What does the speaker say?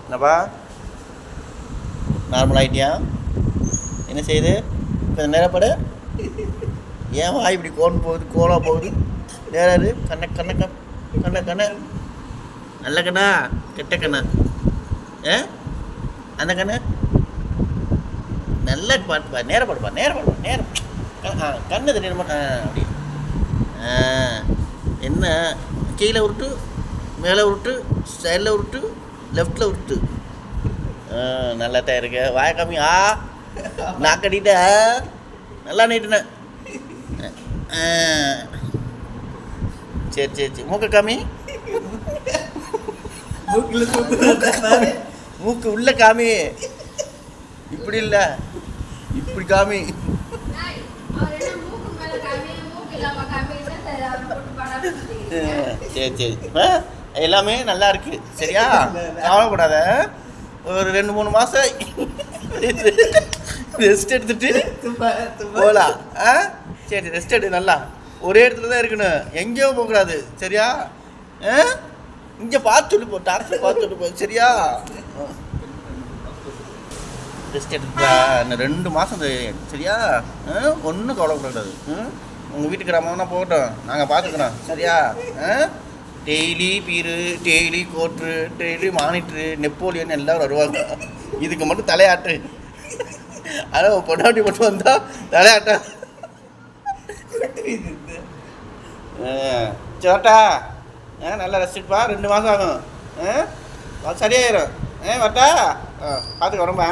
என்னப்பா நார்மல் ஆகிட்டியா? என்ன செய்யுது கொஞ்சம் நேரப்பட? ஏன் வாய் இப்படி கோலாக போகுது? நேராது கண்ணை கண்ணை கண்ணை கண்ணை நல்ல கண்ணா கெட்ட கண்ணா? அந்த கண்ணு நல்லா பாட்டுப்பா, நேரப்படுப்பா நேரம் கண்ணு தெரியும் அப்படி. என்ன கீழே உருட்டு, மேலே உருட்டு, சைடில் உருட்டு, லெஃப்டில் உருட்டு. நல்லா தான் இருக்க. வாய காமி. நாக்கடிட்ட நல்லா நீட்டுனேன். சரி சரி சரி. மூக்க காமி. மூக்கு உள்ள காமி. இப்படி இல்லை, இப்படி காமி. சரி சரி. எல்லாமே நல்லா இருக்கு சரியா? கவலைப்படாத. ஒரு 2-3 மாதம் ரெஸ்ட் எடுத்துட்டு போகலாம். சரி ரெஸ்ட் எடு. நல்லா ஒரே இடத்துல தான் இருக்கணும், எங்கேயும் போகக்கூடாது சரியா? இங்கே பார்த்து சொல்லி போ, டாக்டர் பார்த்து சொல்லி போ சரியா? ரெஸ்ட் எடுத்துப்பா. இன்னும் 2 மாதம் சரியா? ஒன்றும் கவலைப்படக்கூடாது. உங்கள் வீட்டுக்கு கிராமம்னா போகட்டும், நாங்கள் பார்த்துக்குறோம் சரியா? டெய்லி பீரு, டெய்லி கோட்ரு, டெய்லி மானிட்ரு, நெப்போலியன் எல்லோரும் வருவாங்க. இதுக்கு மட்டும் தலையாட்டு. அதான் பொண்டாட்டி மட்டும் வந்தால் தலையாட்டா. சேட்டா நல்லா ரெஸ்ட்டுப்பா. 2 மாதம் ஆகும், சரியாயிரும். வரட்டா? பார்த்துக்க ரொம்ப.